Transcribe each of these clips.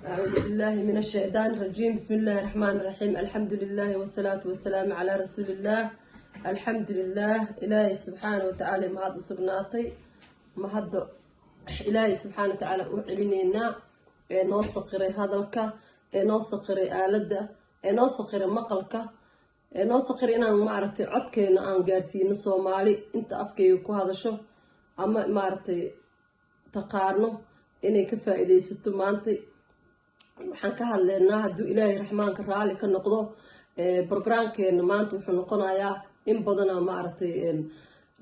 أعوذ بالله من الشيطان الرجيم. بسم الله الرحمن الرحيم. الحمد لله والصلاة والسلام على رسول الله. الحمد لله إلهي سبحانه وتعالى ما هذا صبناتي ما هذا إلهي سبحانه وتعالى أعلنينا نوصقري هذا الكا نوصقري آلده نوصقري مقلكا نوصقري أنا معرتي عدكينا أن جالسين صومالي أنت أفكي وكهذا شو أما معرتي تقارنه إني كفائدة ستمانتي waxaan ka hadlaynaa hadduu ilaahay raxmaanka raali ka noqdo barnaamijkeena maanta wuxuu noqonayaa in badan maaragtay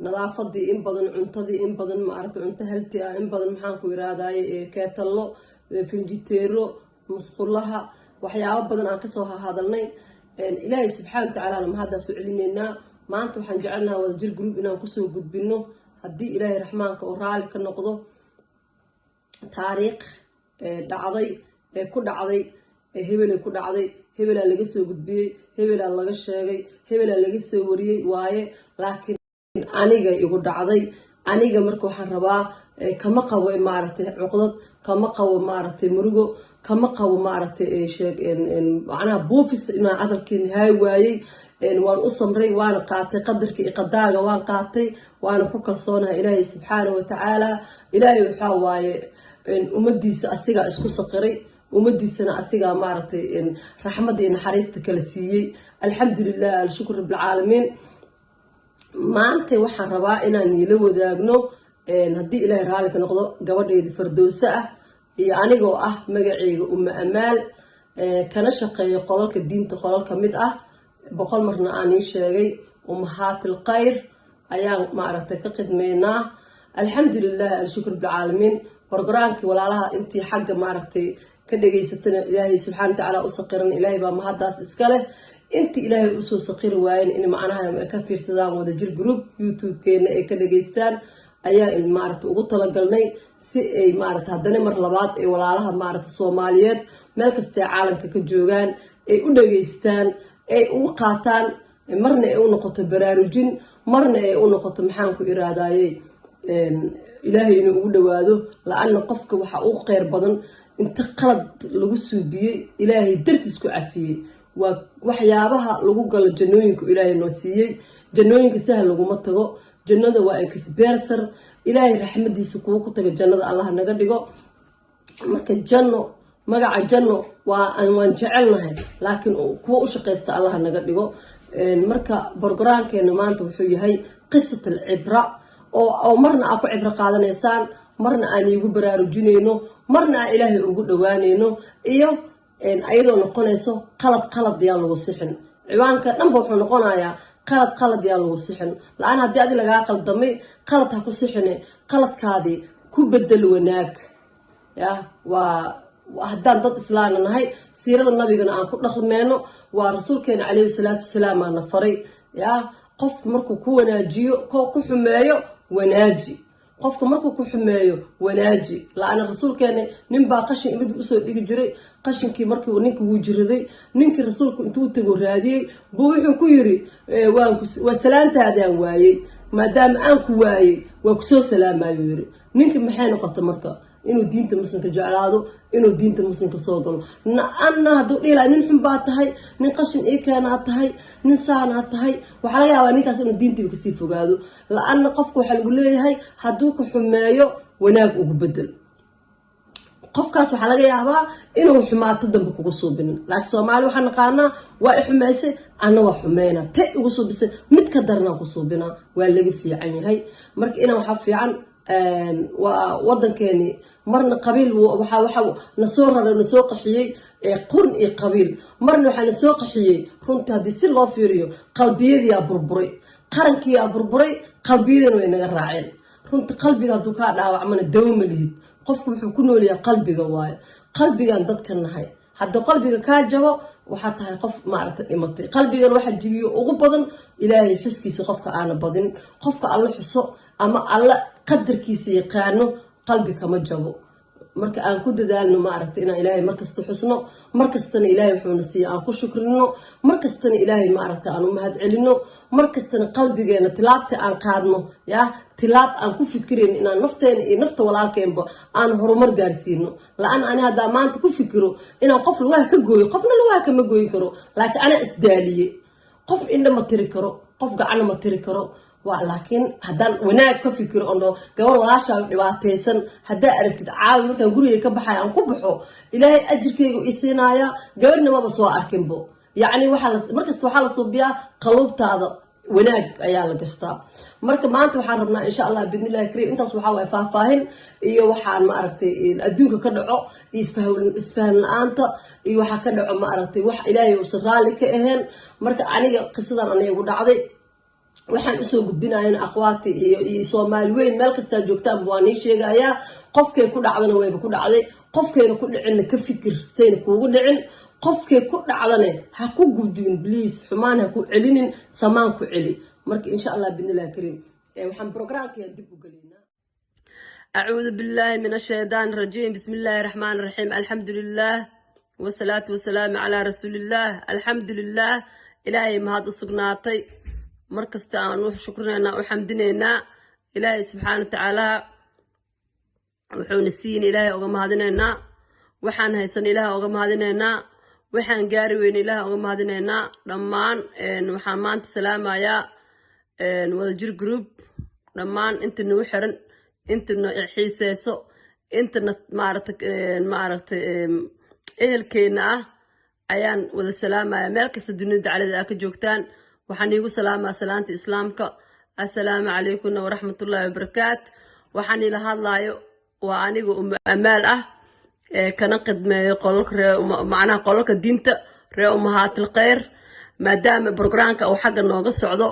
nadaafadii in badan cuntadii in badan maaragtay cunto healthy ah in badan maxaan ku yiraahdaay keetallo firijiteero musqulaha waxyaabo badan aan ka soo hadalnay ilaahay subxaanahu wa ta'aala ma hadaas u celineynaa maanta waxaan jecelnahay wadajir group inaan ku soo gudbino haddii ilaahay raxmaanka oo raali ka noqdo taariikh dhacday ku dhacday hebel ku dhacday hebel laga soo gudbiyay hebel laga sheegay hebel laga soo wariyay waaye laakiin aniga igu dhacday aniga marka waxaan rabaa kama qabo maaragtay cuqdad kama qabo maaragtay murugo kama qabo maaragtay sheeg macnaha buufis inaan hadalkeen hay waayay waan u samray waan qaatay qadarkii iqadaaga waan qaatay waan ku kalsoonahay ilaahay subxaanahu wa ta'aala ilaahay waxa waaye ummadiisa asiga isku saqiray ومديسنا أسيقا مارتي إن رحمتي إن حريستك لسيي الحمد لله الشكر رب العالمين ما أنت وحن ربائنا نيلو ذاقنو إن هدي إلهي رالك نقضو قوضي دي فردوسة يعني قو مقعيق أمال كان شقي قولك الدين تقولك مدأة بقول مرنا آني شاقي أمهات القير أيام مارتك قدمينا الحمد لله الشكر رب العالمين برقرانك ولا لها انتي حق مارتي كدغيستنا إلهي سبحانه وتعالى أسقرن إلهي بما هداس إسكاله أنت إلهي أسو سقير وين إن معناها كفير سدام ودجير جروب يوتيوب كينا كدغيستان أيا المعرض وطلقلني سي أي معرض هدنا مرلبات أي ولا لها معرض الصوماليات ملكستي عالم كجوجان أي ودغيستان أي وقاتان مرنا أي نقطة براروجين مرنا أي نقطة محانكو إراداي إلهي إنه ودواده لأن قفك وحا غير بدن انت قلد لغو سوبيي إلهي درتسكو عفيي وحيابها لغو قال جنوينكو إلهي نوسيي جنوينكو سهل لغو متغو جنودا وإنكس بيرسر إلهي رحمدي سكوكو تغي جنودا الله نغدقو مركا جنو مقع جنو وان جعلناها لكن كو أشقيست الله نغدقو مركا برقران كينا مانتو وحويهي قصة العبرة أو مرنا أكو عبرة قادنيسان مرنا أني يقو براروجينينو مرنا إلهي ugu dhawaanayno iyo ayadoo noqonayso qalad diyaal lagu sixin ciwaanka dhanba wuxuu noqonayaa qalad diyaal lagu sixin la'aan hadii aad laga qaldamay qalad ha ku sixine qaladkaadi ku bedel wanaag ya waa haddaan dad islaam nahay siirada nabigana aan ku dhaqmeeno waa rasuulkeena calayhi salaatu wasalaam aan faray ya qofku markuu ku wanaajiyo ku xumeeyo wanaaji qofka markuu ku xumeeyo wanaaji laana rasuulkeena nin baa qashin inuu u soo dhigi jiray qashinkii markii uu ninka wuu jiraday ninkii rasuulku intuu tago raadiyay buu wuxuu ku yiri waa salaantaadaan waayay maadaama aan ku waayay waa ku soo salaamayo yiri ninkii maxay noqotay marka inuu diinta muslimka jeclaado inuu diinta muslimka soo galo anna haduu dhilaa nin xun baa tahay nin qashin ee kana tahay nin saana tahay waxa laga yaabaa ninkaas inuu diintiisa kasii fogaado laana qofku waxa lagu leeyahay haduu ku xumeeyo wanaag ugu bedel qofkaas waxa laga yaabaa inuu xumaato dambe kugu soo binin laakiin Soomaali waxa naqaanaa waa xumeysay ana waa xumeena ta ugu soo bisay mid ka darna ku soo bina waa laga fiican yahay marka ina waxa fiican waddankeeni marna qabiil waxa nasoo raray nasoo qaxiyay qurn iyo qabiil marna waxa nasoo qaxiyay runtii hadii si loo fiiriyo qalbiyadii burburay qarankii burburay qalbiyadana way naga raaceen runtii qalbiga haduu ka dhaawacmana dawo ma lihid qofku wuxuu ku nool yahay qalbiga waaye qalbigan dadka nahay hadda qalbiga ka jabo waxa tahay qof maaragtay dhimatay qalbigan waxa jibiyo ugu badan ilaahay xuskiisa qofka aana badin qofka alla xuso ama alla qadarkiisa yaqaano qalbi kama jabo marka aan ku dadaalno ma aragtay inaan ilaahay markasta xusno markastana ilaahay wuxuuna siiya aan ku shukrino markastana ilaahay ma aragtay aan u mahad celino markastana qalbigeena tilaabta aan qaadno ya tilaab aan ku fikireen inaan nafteena iyo nafta walaalkeenba aan horumar gaarsiino la-aan ani haddaa maanta ku fikiro inaan qof lugaha ka gooyo qofna lugaha kama gooyi karo laakiin anaa isdaaliye qof indha ma tiri karo qof gacana ma tiri karo laakiin haddaan wanaag ka fikiro oo gabar walaashaa dhibaataysan haddaa aragtid caawi markaan guriga ka baxay aan ku baxo ilaahay ajirkayga i siinaya gabarna maba soo arkinbo yacni markasta waxaa la suubiyaa qaluubtaada wanaag ayaa la gashtaa marka maanta waxaan rabnaa insha allah bidnillahi kariim intaas waxaa waay faahfaahin iyo waxaan ma aragtay adduunka ka dhaco iyo isfahan la-aanta iyo waxaa ka dhaco ma aragtay wax ilaahay uusan raalli ka ahayn marka aniga qisadan aniga igu dhacday waxaan usoo gudbinayana aqwaati iyo soomaali weyn meel kastaa joogtaan waa nii sheegayaa qofkay ku dhacdana wayba ku dhacday qofkayna ku dhicinna ka fikir sayna kuugu dhicin qofkay ku dhacdane ha ku gudbin bliis xumaan ha ku celinin samaan ku celi marka insha allah bidnillahi kariim waxaan programkayaan dib u gelaynaa acuudu billahi min ashaytaan rajiim bismi illaahi raxmaani raxiim alxamdulilah wasalaatu wasalaamu calaa rasuulillaah alxamdulilah ilaahay mahad u sugnaatay markasta aan u shukrinaynaa u xamdinaynaa ilaahay subxaana watacaala wuxuuna siin ilaahay uga mahadinaynaa waxaan haysan ilaahay uga mahadinaynaa waxaan gaari weyne ilaahay uga mahadinaynaa dhammaan waxaan maanta salaamayaa wadajir group dhammaan inta nagu xiran intana xiiseyso intana maaragtay ehelkeena ah ayaan wada salaamayaa meel kasta dunida daclada aa ka joogtaan waxaan iigu salaamaa salaanta islaamka assalaamu calaykum waraxmatullaahi wabarakaatu waxaan ila hadlaayo waa aniga amaal ah kana qidmeeyo macnaha qolalka diinta ree umahaatil khayr maadaama brograamka uu xagga nooga socdo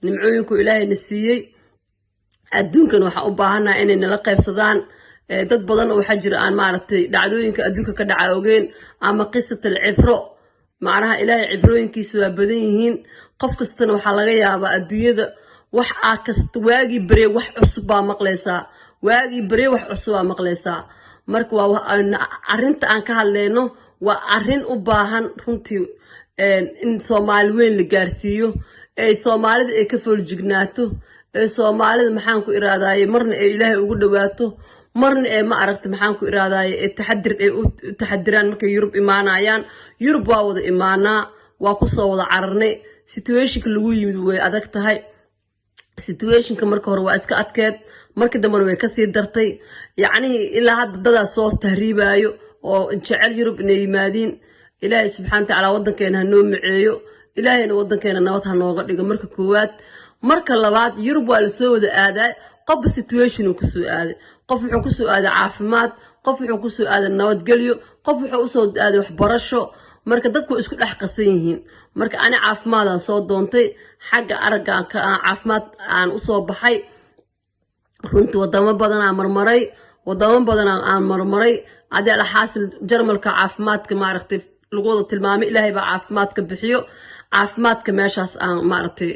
nimcooyinku ilaahayna siiyey adduunkan waxaan u baahanaha inay nala qaybsadaan dad badan oo waxaa jira aan maaragtay dhacdooyinka adduunka ka dhaca ogeen ama qisatal cibro macnaha ilaahay cibrooyinkiisa waa badan yihiin qof kastana waxaa laga yaabaa adduunyada wax aa kasta waagii baree wax cusub baa maqlaysaa waagii baree wax cusub baa maqlaysaa marka waa arrinta aan ka hadleyno waa arrin u baahan runtii in soomaali weyn la gaarsiiyo ee soomaalida ay ka fooljignaato ee soomaalida maxaan ku iraadaaye marna ay ilaahay ugu dhawaato marna ee ma aragta maxaan ku iraadaaye ee taxadir ay u taxadiraan markay yurub imaanayaan yurub waa wada imaanaa waa kusoo wada cararnay situationka lagu yimid way adag tahay situationka marka hore waa iska adkeed markii dambena way kasii dartay yacnihii ilaa hadda dadaa soo tahriibaayo oo jecel yurub inay yimaadiin ilaahay subxaana watacaala waddankeena ha noo miceeyo ilaahayna waddankeena nabad ha nooga dhigo marka koowaad marka labaad yurub waa lasoo wada aadaa qofba situation uu kusoo aaday qof wuxuu kusoo aaday caafimaad qof wuxuu kusoo aaday nabadgelyo qof wuxuu usoo aaday waxbarasho marka dadku way isku dhex qasan yihiin marka ani caafimaadaan soo doontay xagga aragga caafimaad aan usoo baxay runtii wadamo badan aan marmaray adee alxaasil jarmalka caafimaadka maaragtay lagu wada tilmaamay ilaahay baa caafimaadka bixiyo caafimaadka meeshaas aan maaragtay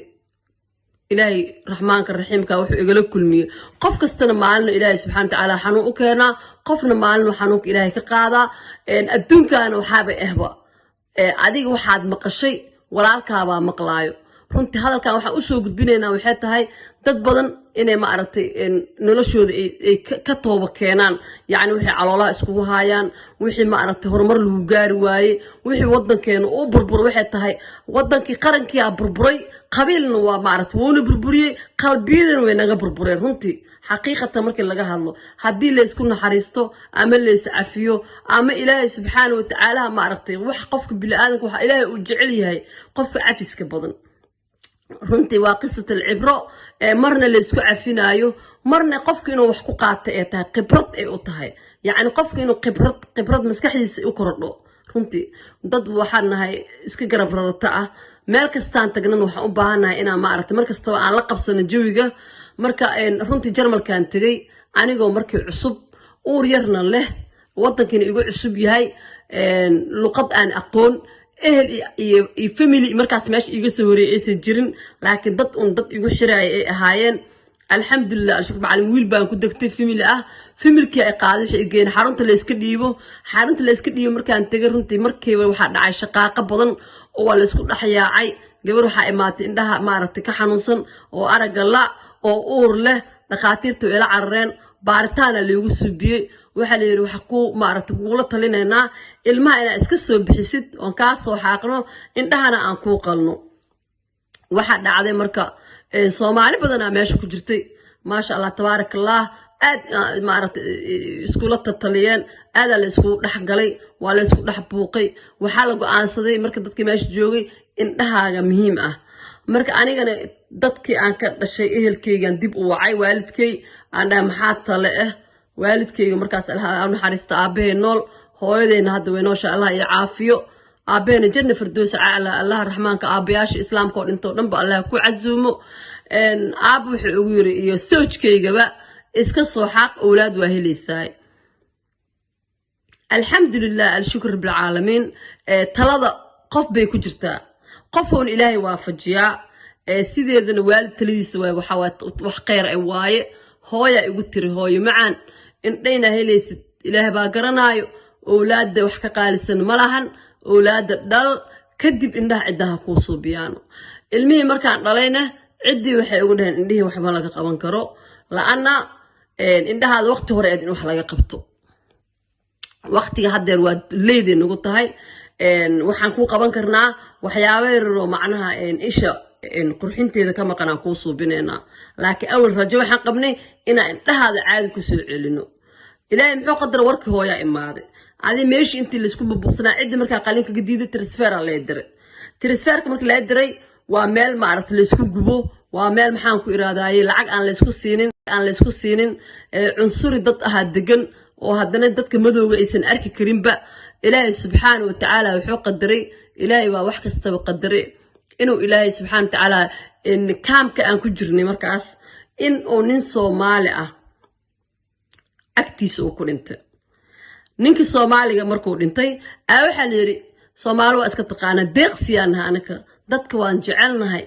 ilaahay raxmaanka raxiimka wuxuu igala kulmiyey qof kastana maalina ilaahay subxaana watacaala xanuun u keenaa qofna maalinu xanuunka ilaahay ka qaadaa adduunkaana waxaaba ahba adiga waxaad maqashay walaalkaabaa maqlaayo runtii hadalkan waxaan usoo gudbinaynaa waxay tahay dad badan inay ma aragtay noloshooda ay ka tooba keenaan yacni wixii caloolaha iskugu haayaan wixii ma aragtay horumar lagu gaari waaye wixii waddankeena uu burburo waxay tahay waddankii qarankii aa burburay qabiilna waa maaragtay wuuna burburiyey qalbiyadana way naga burbureen runtii xaqiiqatan markii laga hadlo haddii laysku naxariisto ama lays cafiyo ama ilaahay subxaana watacaala ma aragtay wax qofka bini-aadanka waxa ilaahay uu jecel yahay qofka cafiska badan runtii waa qisatal cibro marna laysku cafinaayo marna qofka inuu wax ku qaata ee tahay khibrad ay u tahay yacni qofka inuu khibrad maskaxdiisa u korodho runtii dad waxaan nahay iska garab rarata ah meel kastaan tagnan waxaan u baahannahay inaan ma aragtay mar kastaba aan la qabsano jawiga marka runtii jarmalkan tegay anigoo markii cusub uur yarna leh waddankiina igu cusub yahay luqad aan aqoon ehel iyo family markaas meesha iga soo horeeyay aysan jirin laakiin dad igu xiraaya ay ahaayeen الحمد لله أشوف معلم ويل بان كنت أكتب فيميل كي قاعد في إجين حرنت اللي إسكديبه حرنت اللي إسكديبه مركان تجرنتي مركي وواحد عايش شقاقة بدن ولا إسكود أحياء عي قبل وحق مات عندها مارتك حنوصن وأرجع لا أور له دخاتيرته إلى عرين بارتانا اللي يوسف بيه وحلي يروح حقو مارتك ولا طلنا هنا الماء أنا إسكسو بحسد وكاس وحاقنا عندها أنا أنكو قلنا واحد عادي مركا Soomaali badan meesha ku jirtay maasha Allah tabaarak Allah aad maaragtay iskuulada taliyeen aad la isku dhaxgalay waa la isku dhax buuqay waxa la go'aansaday marka dadkii meesha joogay indhahaaga muhiim ah marka anigana dadkii aan ka dhashay ehelkaygan dib u wacay waalidkay aan dhahay maxaa tale ah waalidkayga markaas Allah naxariista aabahey nool hooyadeena hadda way noosha Allah iyo caafiyo aabbeena janna firdows aala Allah raxmaanka aabayaasha islaamka oo dhinto dhanba Allah ku casuumo aab wuxuu ugu yiri iyo sawjkaygaba iska soo xaq awlaad waa helaysaa alxamdulillah alshukr rabbil alamin talada qof bay ku jirtaa qof oo ilaahay waafajiyaa sideedana waalid taladiisa waxa wax khayr ah waaye hooya igu tiri hooyo macaan indhayna helaysid ilaahay baa garanaayo awlaad wax ka qaalisan malahan أولاد الدل كدب إنها عدها كوسو بيانو المهم مركان دلينا عدي وحي يقولهن إنده وحي مالك قبان كرو لأن إنده هذا وقت هو رأيدين وحي لغا قبطو وقتي هادير واد ليدين نقول هاي وحنكو قبان كرنا وحياوير معناها إيشا قرحين تيدا كما كان كوسو بينينا لكن أول رجوع حن قبني إنا إنده هذا عادي كوسو علنو إلهي محو قدر ورك هو يا إمادي عادي ماشي انت اللي سكوب بوقسنا عد مركا قالينك جديده ترانسفير الله يدري ترانسفيرك مركا لا يدري waa meel ma aragtay la isku gubo waa meel maxaan ku iraadaayay lacag aan la isku siinin cunsuri dad ah degan oo haddana dadka madowga aysan arki karin ba ilaahay subhanahu wa ta'ala wuxuu qadaray ilaahay waa wax kasta qadaray inuu ilaahay subhanahu wa ta'ala in kaamka aan ku jirnay markaas in oo nin Soomaali ah agtiisa uu ku dhintay ninki Soomaaliga markuu dhintay waxa la yiri Soomaali waa iska taqaana deeqsiyaan anaka dadka waan jecelnahay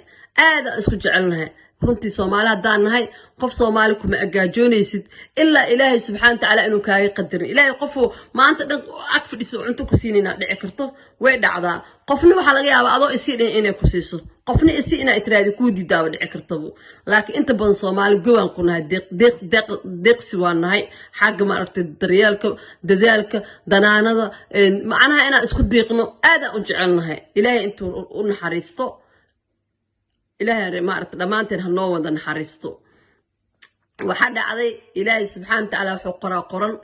aad isku jecelnahay runtii Soomaali hadaan nahay qof Soomaali kuma agaajoonaysid illa Ilaahay subhanahu wa ta'ala inuu kaaga qadarin Ilaahay qofu maanta dhan ag fadhiso cunto ku siinina dhici karto way dhacdaa qofna waxa laga yaabaa adoo isii inay ku siiso qofna isii inay tiraadi ku diidaaba dhici karto laakiin inta badan Soomaali go'aan ku nahay deeqsi waan nahay xaq ma aragtay daryeelka dadaalka danaanada macnaha inaan isku deeqno aad u jecelnahay Ilaahay intuu u naxariisto إلهي ما أردت دمانتين هنو ودن حريستو وحد عضي إلهي سبحانه وتعالى وحقرا قرن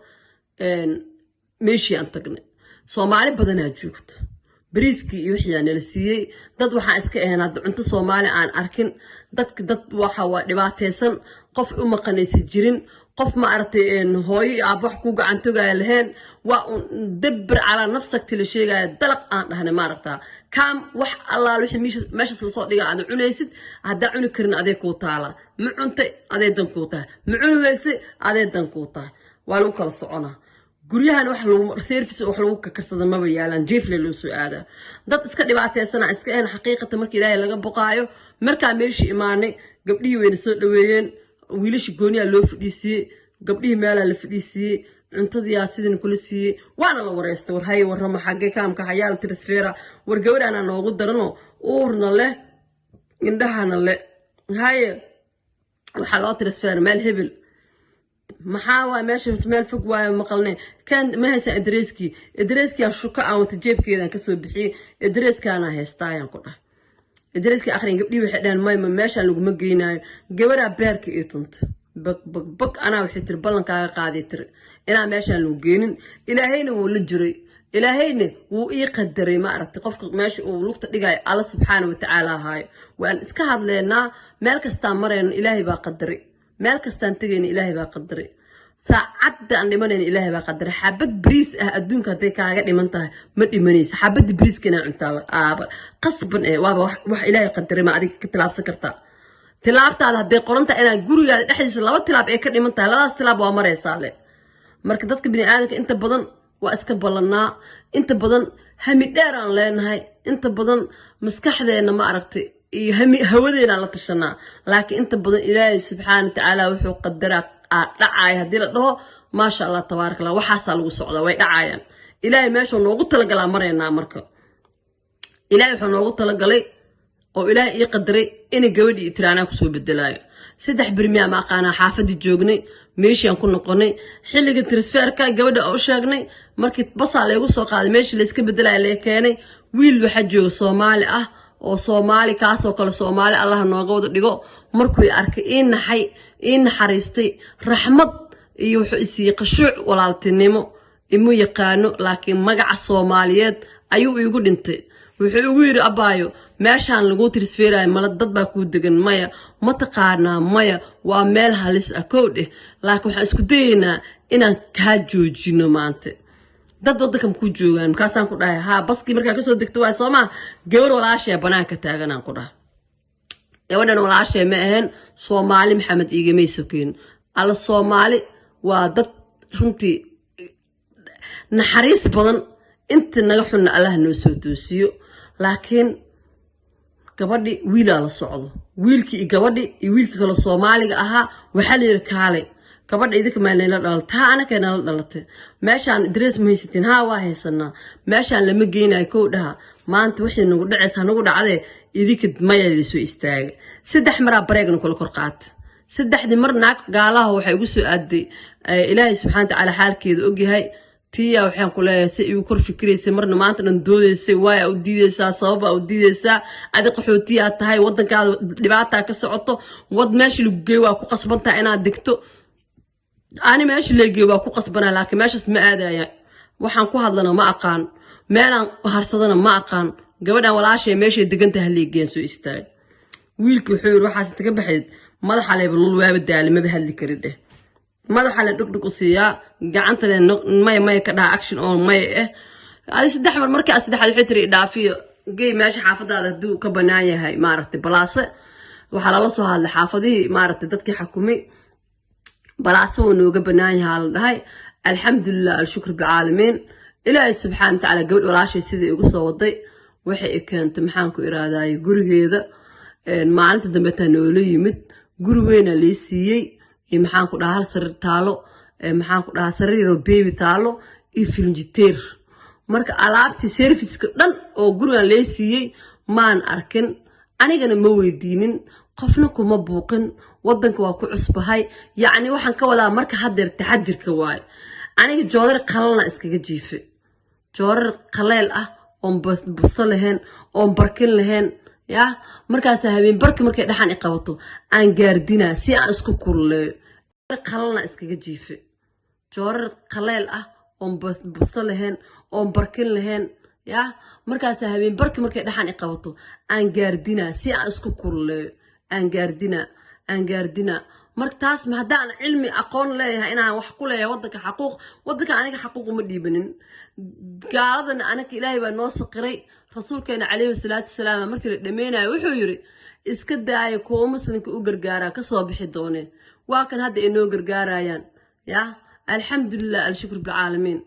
ماشي أنتقني صومالي بدنا جوكت بريسكي يوحيا نلسيي داد وحا اسكا هنا انت صومالي آن أركن داد وحا ودباتيسن قف قنيسي جيرين قف ما أردتي هوي أبوح كوغا عن توغا لهين ودبر على نفسك تلشيغا دلق آن هنا ما أردتها كام وح الله لوحي ماشي سلسوط ليغا عن عنيسد هدا عني كرين أدي كوتالا معونتي أدي دان كوتاه معون ويسي أدي دان كوتاه والو كال سعونا guryahan wax lagu service wax lagu ka karsado ma bayaalan jeefle loo soo aada dad iska dhibaataysan iska een xaqiiqata markii Ilaahay laga boqaayo marka meeshii imaanay gabdhii weyn soo dhaweeyeen wiilash gooniya loo fadhiisiyay gabdhii meela la fadhiisiyay cuntadii sidin kula siiyay waana la wareystay war hay warrama xagee kaamka xayaal transfera war gabadhana noogu darano uurna leh indhahana leh hay waxa loo transfer meel hebel محاوى ماشي مال فوق ومقلني كان ما هي إدريسكي الشقة أو تجيب كذا كسو بحي إدريسكي أنا هستاين كله إدريسكي آخرين قبلي وحدان ماي ماشي لو مجينا جبرا بيرك إيتنت بك أنا وحيت البلن قاعد تر أنا ماشي لو جينن إلى هين ولجري إلى هين ويقدري ما أردت قفك ماشي ولقط دقاي الله سبحانه وتعالى هاي وأن إسكهاد لنا مالك استمرين إلهي بقدري مالك استنتجين إلهي بقدري ساعد أن لمن إلهي بقدري حبت بريس أدونك هديك عقد لمنتها مدي منيس حبت بريس كنا عند قصبا إيه وابا وح إلهي قدري ما أديك تلعب سكرتا تلعبت على هدي قرنت أنا جوري أحد لو تلعب إيه كده لمنتها لا تلعب وامر صالح مركزتك بني آدمك أنت بدن وأسكب لنا أنت بدن هم دارن لين هاي أنت بدن مسكح ذي إنه ما عرفتي hawadeena la tashanaa laakiin inta badan ilaahay subxaana watacaala wuxuu qadaraa dhacaya haddii la dhaho maasha allah tabaaraka allah waxaasaa lagu socdaa way dhacayaan ilaahay meeshuu noogu talagalaa maraynaa marka ilaahay wuxuu noogu talagalay oo ilaahay ii qadaray inay gabadhii itiraanaa kusoo bedelaayo 3 birmiya ma aqaanaa xaafadii joognay meeshaan ku noqonay xilliga transferka gabadha oo sheegnay markii basaa leegu soo qaaday meeshii la iska bedelay la keenay wiil waxa jooga Soomaali ah oo Soomaali kaas oo kale Soomaali Allah nooga wada dhigo markuu arkay in naxariistay raxmad iyo wuxuu isii qashuuc walaaltinimo imu yaqaano laakiin magaca Soomaaliyeed ayuu igu dhintay wuxuu ugu yiri abaayo meeshaan lagu transferay mala dad baa ku degan maya ma taqaana maya waa meel halis ah koodhe laakiin waxaan isku dayeynaa inaan ka joojino maanta dad wadankan ku joogan kaasaan ku dhahay ha baski markaa ka soo degto waa Soomaa gabar walaashay banaanka taaganaan ku dhahay eewadan walaashay ma ahayn Soomaali Maxamed iigamay sokeen alla Soomaali waa dad runtii naxariis badan inta naga xun Allah noo soo toosiyo laakiin gabadhi wiila la socdo wiilkii gabadhi iyo wiilkii kale Soomaaliga ahaa waxa la yiri kaalay gabadha idinka maalin la dhaltaa anaka la dhalatay meeshaan dress ma haysatin ha waa haysanaa meeshaan lama geenay koo dhaha maanta wixii nagu dhacaysa nagu dhacday idinka maya la soo istaagay 3 mar bareegna kula kor qaat 3 mar naag gaalaha waxay ugu soo aaday ilaahay subxaanahu wa ta'ala xaalkeeda og yahay tiya waxaan ku leeyahay si uu kor fikiraysa marna maanta dhan doodeysay way u diideysaa sabab u diideysaa adi qaxootiya tahay wadankaada dhibaato ka socoto wad meeshii lagu geey waa ku qasbantaa inaad digto ani meeshii la geey waa ku qasbanaa laakiin meeshaas ma aadaya waxaan ku hadlana ma aqaan meelan harsadana ma aqaan gabadhan walaashay meeshii degan tahay leegeen soo istaag wiilkii wuxuu yiri waxaas taga baxayd madaxa leeb lul waaba daalima ba hadli karidhe madaxa la dhugdhug u siiya gacanta may ka dhaa action oo may ay 3 mar markii 3 waxay tiri dhaafiyo geey meesha xaafadaada haduu ka banaan yahay maaragtay balaase waxa la soo hadlay xaafadii maaragtay dadkii xukumay balaase oo nooga banaan yahay la dhahay alxamdulillah alshukr bil caalamiin ilaahay subxaanahu wa ta'ala gabadh walaashay sidii ugu soo waday waxay keentay maxaan ku iraadaay gurigeeda maalinta dambe taa noola yimid guri weyn la siiyay maxaan ku dhahaa hal sariir taalo maxaan ku dhahaa sariir oo baby taalo iyo filinjiteer marka alaabtii service-ka dhan oo guriga la siiyay maan arkin anigana ma weydiinin qofna kuma buuqin wadanka waa ku cusbahay yaani waxaan ka wadaa marka hadeer taxadirka waay aniga joodar qalna iskaga jiifay joodar qaleel ah oo busta lahayn oo barkin lahayn ya markaas habeen barki markay dhaxan qabato aan gaardina si aan isku kulleeyo qalna iskaga jiifay joorar qaleel ah oo busta lahayn oo barkin lahayn ya markaas habeen barki markay dhaxan qabato aan gaardina si aan isku kulleeyo aan gaardina markaas ma hadaan cilmi aqoon leeyahay inaan wax ku leeyahay wadanka aniga xaquuq uma dhiibanin gaaladana anaga ilaahay baa noo saqiray rasuulkeena calayhi salaatu wasalaam markii la dhameeyay wuxuu yiri iska daaya kuwa muslimka u gargaara ka soo bixi dooneen waa kan hadda inoo gargaarayaan ya alxamdulillah alshukr bil caalamiin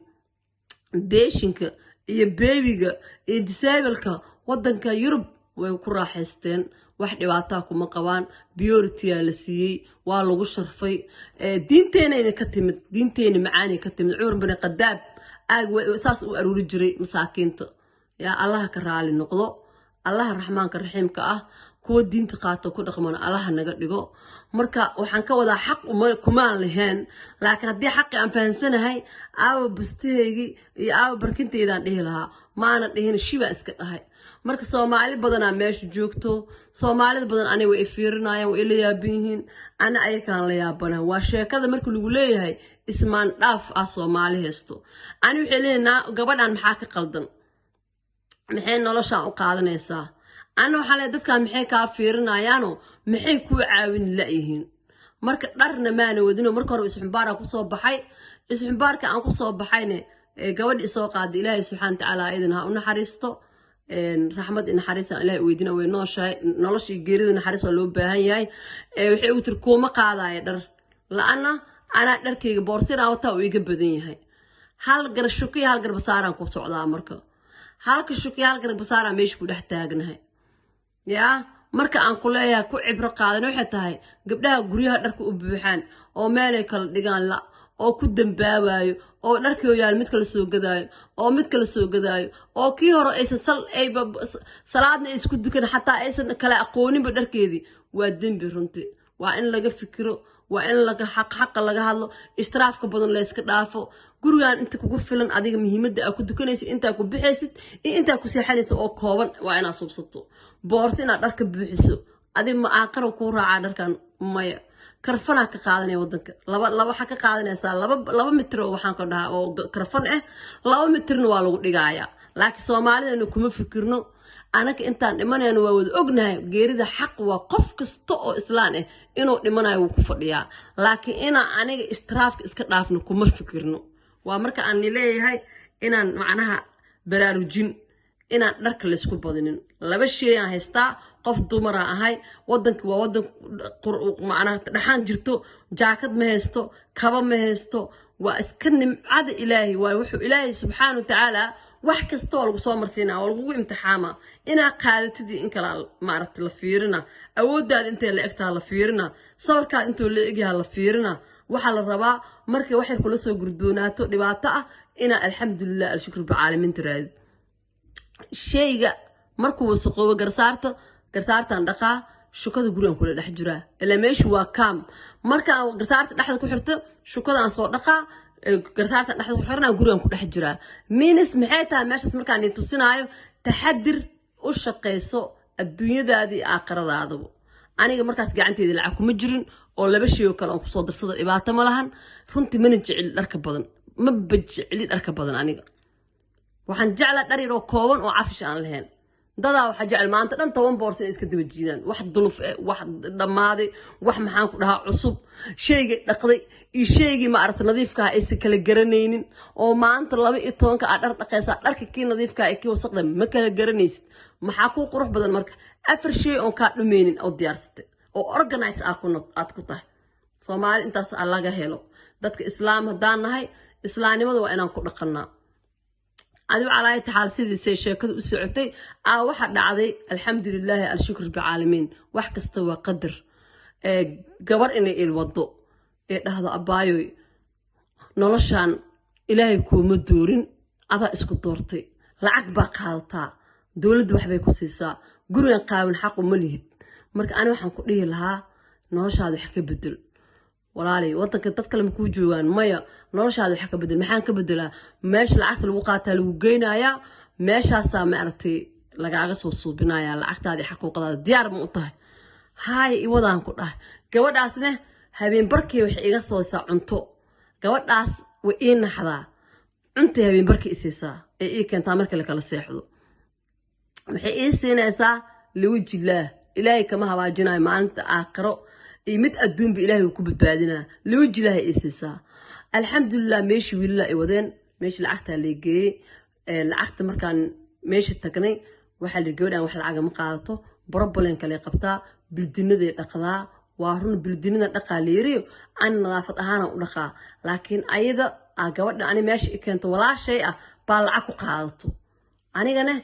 beeshinka iyo beebiga iyo disableka wadanka Yurub way ku raaxaysteen wax dhibaato kuma qabaan priority la siiyay waa lagu sharfay diinteena ka timid diinteena macaani ka timid Umar bin Qadaab aag saas u aruuri jiray masaakiinta ya Allah ka raali noqdo Allah raxmaanka raxiimka ah kuwa diinta qaato ku dhaqmana Allah naga dhigo marka waxaan ka wadaa xaq kuma lahayn laakiin hadii xaq aan fahansanahay aawo bustaygi iyo aawo barkinteedaan dhihi lahaa maana dhihin shiba iska dhahay marka Soomaali badan meesha joogto Soomaalida badan aniga way fiirinayaan way la yaabihiin ana ayakaan la yaabana waa sheekada markii lagu leeyahay ismaan dhaaf ah Soomaali heesto ani waxay leeyahay gabadhan maxaa ka qaldan maxay nolosha u qaadanaysaa ana waxa la dadka maxay ka fiirinayaan maxay ku caawin la yihiin marka dharna maana wadino marka hore isxumbaar ku soo baxay isxumbaarka aan ku soo baxayne gabadh soo qaad ilaahay subxaanahu wa ta'ala idin ha u naxariisto raxmad in naxariisa ilaahay weydina way nooshahay noloshii geerida naxariis waa loo baahan yahay waxay u tir kuma qaadaay dhar laana ana dharkayga boorsina wata uu iga badan yahay hal gar shuki hal gar basaaran ku socdaa marka halka shuki hal gar basaara meesha ku dhex taagnahay ya marka aan ku leeyahay ku cibro qaadan waxay tahay gabdhaha guryaha dharka u buuxaan oo meelay kala dhigaan la oo ku dambaabayo oo dharkii yaal mid kala soo gadaayo oo mid kala soo gadaayo oo kii hore aysan salaadna isku dukan xataa aysan kala aqooninba dharkeedii waa dembi runtii waa in laga fikiro waa in laga xaq laga hadlo istiraafka badan la iska dhaafo gurigan inta kugu filan adiga muhiimadda aad ku dukanaysid inta ku bixaysid inta ku seexanaysid oo kooban waa inaad subsato boorti inaad dharka buuxiso adiga ma aaqaro ku raaca dharkan maya karfana ka qaadanay wadanka laba waxa ka qaadanaysa laba mitir oo waxaan ka dhahaa oo karfan 2 mitirna waa lagu dhigaaya laakiin Soomaalida kuma fikirno anaka intaan dhimanayno waa wada ognahay geerida xaq waa qof kasta oo islaan inuu dhimanayo uu ku fadhiyaa laakiin ina aniga istiraafka iska dhaafno kuma fikirno waa marka aan leeyahay inaan macnaha baraarujin inaan dharka la isku badinin laba shay aan haystaa qof dumar ahay wadanka waa wadan macnaha dhaxan jirto jaakad ma haysto kaba ma haysto waa iska nimcada ilaahi waa wuxuu ilaahi subxaanahu wa ta'ala wax kasta oo lagu soo marsiinaa oo lagu imtixaama ina qaadatidii in kala maaragtay la fiirina awoodaad intee la egtaa la fiirina sawirkaad intoo la egyahay la fiirina waxa la rabaa markay wax yar kula soo gudboonaato dhibaato ah ina alxamdulillah alshukr bil caalamiin tiraad shayga markuu wasaqoobo garsaartan dhaqaa shukada gurigan kula dhex jiraa ila meeshu waa kaam marka garsaarta dhexda ku xirto shukadan soo dhaqaa garsaarta dhexda ku xirnaa gurigan ku dhex jiraa minis maxay tahay meeshaas markaan idin tusinaayo taxadir u shaqeyso adduunyadaadii aakhiradaadaba aniga markaas gacanteeda lacag kuma jirin oo laba shay oo kale aan ku soo darsada dhibaato ma lahan runtii mana jecel dharka badan ma bajecli dharka badan aniga waxaan jeclaa dhar yar oo kooban oo cafish aan lahayn dadaa waxa jecel maanta dhan 10 boorso iska daba jiidaan wax duluf wax dhamaaday wax maxaan ku dhahaa cusub shayga dhaqday iyo shayga ma aragtay nadiifka ah aysan kala garanaynin oo maanta 12 ka dhar dhaqaysa dharka kii nadiifka ah kii wasaqda ma kala garanaysid maxaa ku qurux badan marka afar shay oo ka dhumeenin oo diyaarsatay oo organize aad ku tahay Soomaali intaas laga helo dadka islaam hadaan nahay islaamnimada waa inaan ku dhaqanaa adigu calaay taxal sidii sheekadu u socotay waxa dhacday alxamdulillah alshukr bil caalamiin wax kasta waa qadar gabar inay ilwado dhahdo abaayo noloshan ilaahay kuma doorin ada isku doortay lacag ba qaadataa dawladdu wax bay ku siisaa gurigan qaawan xaq uma lihid marka ani waxaan ku dhihi lahaa noloshaada wax ka bedel walaali wadanka dad kale ma ku joogan maya noloshaada wax ka bedel maxaan ka bedelaa meesha lacagta lagu qaataa lagu geynayaa meeshaas ma aragtay lagaaga soo suubinayaa lacagtaada xaquuqdaada diyaar ma u tahay hay i wadaan ku dhahay gabadhaasna habeen barkii wax iga soo cunto gabadhaas way ii naxdaa cunta habeen barkii isiisaa ee ii keentaa markii la kala seexdo waxay ii siinaysaa liwajillah ilaahay kama hawaajinayo maalinta aakhiro mid adduunba ilaahay ku badbaadina liwajillah isiisaa alxamdulillah meeshii wiilala ay wadeen meeshii lacagta la geeyay lacagta markaan meeshii tagnay waxa la gabadhan wax lacag ma qaadato problem kale qabtaa bildinada dhaqdaa waa run bildinada dhaqaa leeriyo aan nadaafad ahaan u dhaqaa laakiin ayada gabadha ani meeshii keento walaashay baa lacag ku qaadato anigana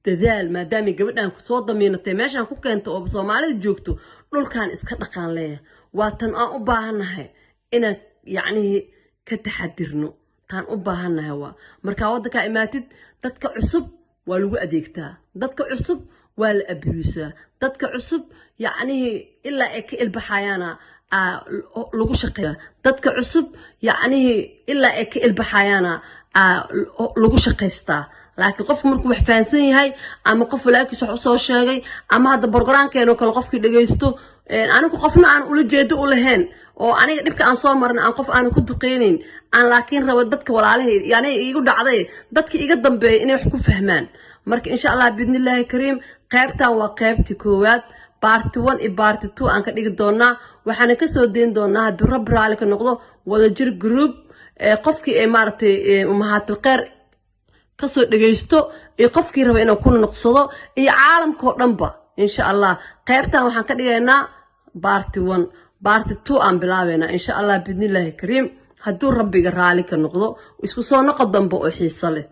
dadaal maadaama gabadhan ku soo damiinatay meeshan ku keento oo Soomaalida joogto dhulkan iska dhaqaan leeyahay waa tan aan u baahanahay inaan yacni ka taxadirno tan u baahanahay waa marka wadanka imaatid dadka cusub waa lagu adeegtaa dadka cusub waa la abuusaa dadka cusub yacni ilaa ay ka ilbaxayana lagu shaqeeyaa dadka cusub yacni ilaa ay ka ilbaxayana lagu shaqeystaa laakiin qof markuu wax fahansan yahay ama qof walaalkiis wax soo sheegay ama hadda barnaamijkeeno kale qofkii dhageysto anigu qofna aan ula jeedo u lahayn oo aniga dhibka aan soo marnay aan qof aan ku duqeynin aan laakiin rabo dadka walaalahay yani igu dhacday dadka iga dambeeyay inay wax ku fahmaan marka insha Allah bidnillaahi kariim qaybtan waa qaybtii koowaad part 1 iyo part 2 aan ka dhigi doonaa waxaan ka soo deyn doonaa haddii Rabbi raali ka noqdo wadajir group qofkii ay maartay umahaatul khayr kasoo dhageysto iyo qofkii raba inuu ku noqsado iyo caalamka oo dhanba insha Allah qaybtan waxaan ka dhigaynaa part 1 part 2 aan bilaabeynaa insha Allah bidnillaahi kariim hadduu Rabbiga raali ka noqdo isku soo noqo dambe oo xiiso leh